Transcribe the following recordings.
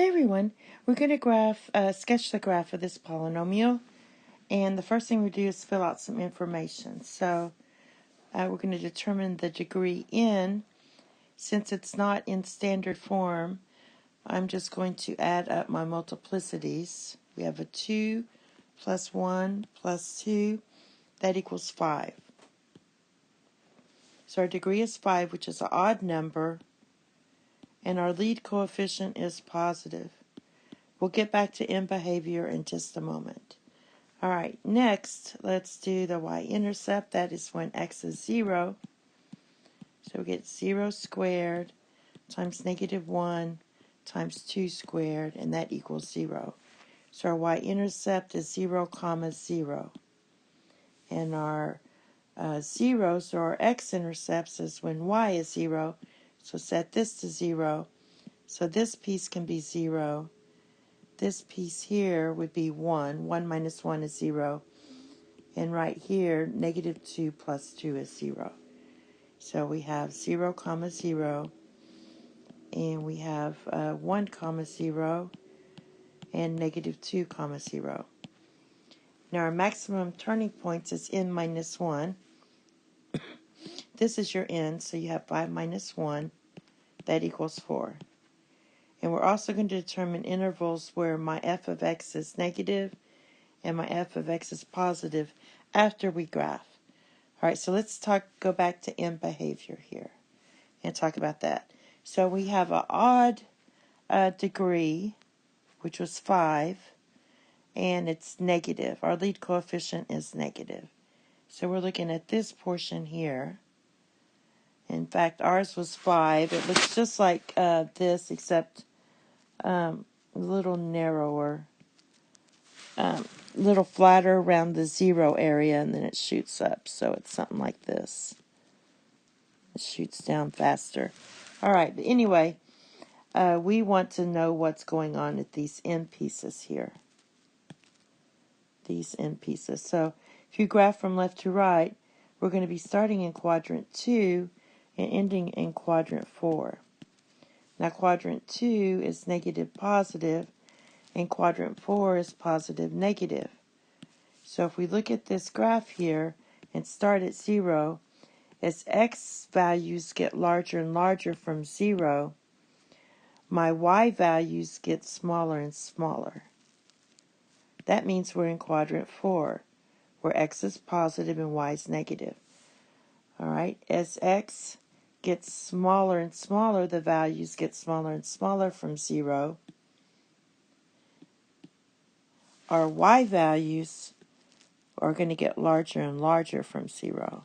Hey everyone, we're going to sketch the graph of this polynomial, and the first thing we do is fill out some information. So we're going to determine the degree n. Since it's not in standard form, I'm just going to add up my multiplicities. We have a 2 plus 1 plus 2, that equals 5. So our degree is 5, which is an odd number, and our lead coefficient is positive. We'll get back to end behavior in just a moment. All right, next, let's do the y-intercept. That is when x is 0. So we get 0 squared times -1 times 2 squared, and that equals 0. So our y-intercept is 0, 0. And our 0, so our x-intercepts is when y is 0. So set this to 0. So this piece can be 0. This piece here would be 1. 1 minus 1 is 0. And right here, -2 plus 2 is 0. So we have 0, 0. And we have 1, 0. And -2, 0. Now our maximum turning points is n minus 1. This is your n, so you have 5 minus 1. That equals 4. And we're also going to determine intervals where my f of x is negative and my f of x is positive after we graph. All right, so let's go back to end behavior here and talk about that. So we have an odd degree, which was 5, and it's negative. Our lead coefficient is negative. So we're looking at this portion here. In fact, ours was 5. It looks just like this, except a little narrower, a little flatter around the 0 area, and then it shoots up. So it's something like this. It shoots down faster. All right, but anyway, we want to know what's going on at these end pieces here. These end pieces. So if you graph from left to right, we're going to be starting in quadrant 2 and ending in quadrant 4. Now quadrant 2 is negative positive, and quadrant 4 is positive negative. So if we look at this graph here and start at 0, as x values get larger and larger from 0, my y values get smaller and smaller. That means we're in quadrant 4, where x is positive and y is negative. All right, as x gets smaller and smaller, the values get smaller and smaller from 0. Our y values are going to get larger and larger from 0.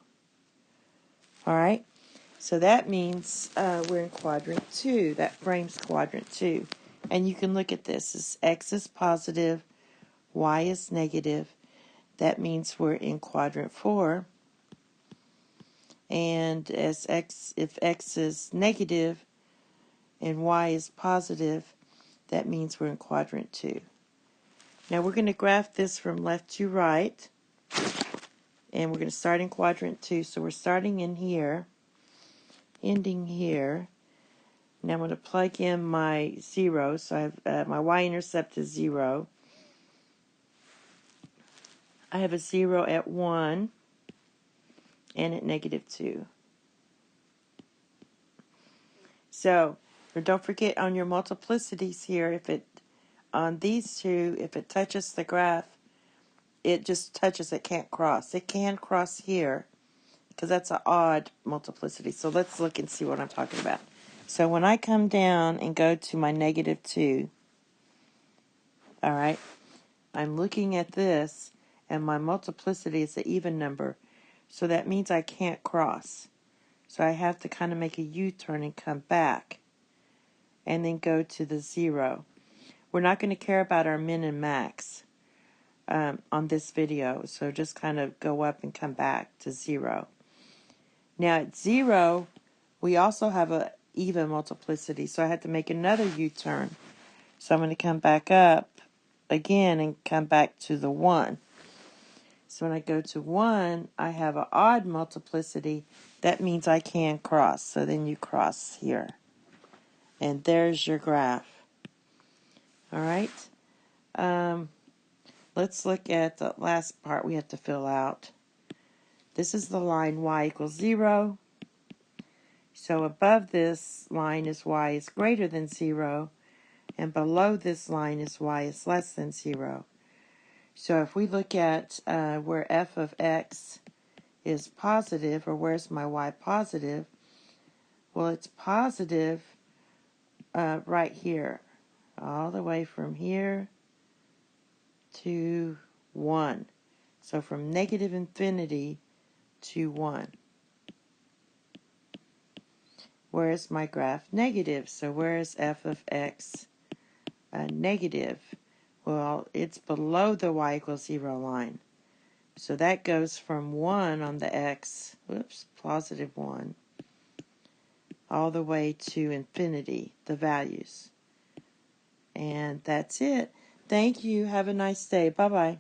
All right, so that means we're in quadrant 2. That frames quadrant 2. And you can look at this as x is positive, y is negative. That means we're in quadrant 4. And as if x is negative and y is positive, that means we're in quadrant 2. Now we're going to graph this from left to right. And we're going to start in quadrant 2. So we're starting in here, ending here. Now I'm going to plug in my 0. So I have my y-intercept is 0. I have a 0 at 1 and at -2. So don't forget on your multiplicities here, on these two, if it touches the graph, it just touches, it can't cross. It can cross here because that's an odd multiplicity. So let's look and see what I'm talking about. So when I come down and go to my -2, all right, I'm looking at this, and my multiplicity is an even number. So that means I can't cross. So I have to kind of make a U-turn and come back, and then go to the 0. We're not going to care about our min and max on this video, so just kind of go up and come back to 0. Now at 0, we also have an even multiplicity, so I had to make another U-turn. So I'm going to come back up again and come back to the 1. So when I go to 1, I have an odd multiplicity. That means I can cross. So then you cross here. And there's your graph. All right. Let's look at the last part we have to fill out. This is the line y equals 0. So above this line is y is greater than 0, and below this line is y is less than 0. So if we look at where f of x is positive, or where's my y positive, well, it's positive right here, all the way from here to 1. So from negative infinity to 1. Where is my graph? Negative. So where is f of x negative? Well, it's below the y equals 0 line. So that goes from 1 on the x, positive 1, all the way to infinity, the values. And that's it. Thank you. Have a nice day. Bye-bye.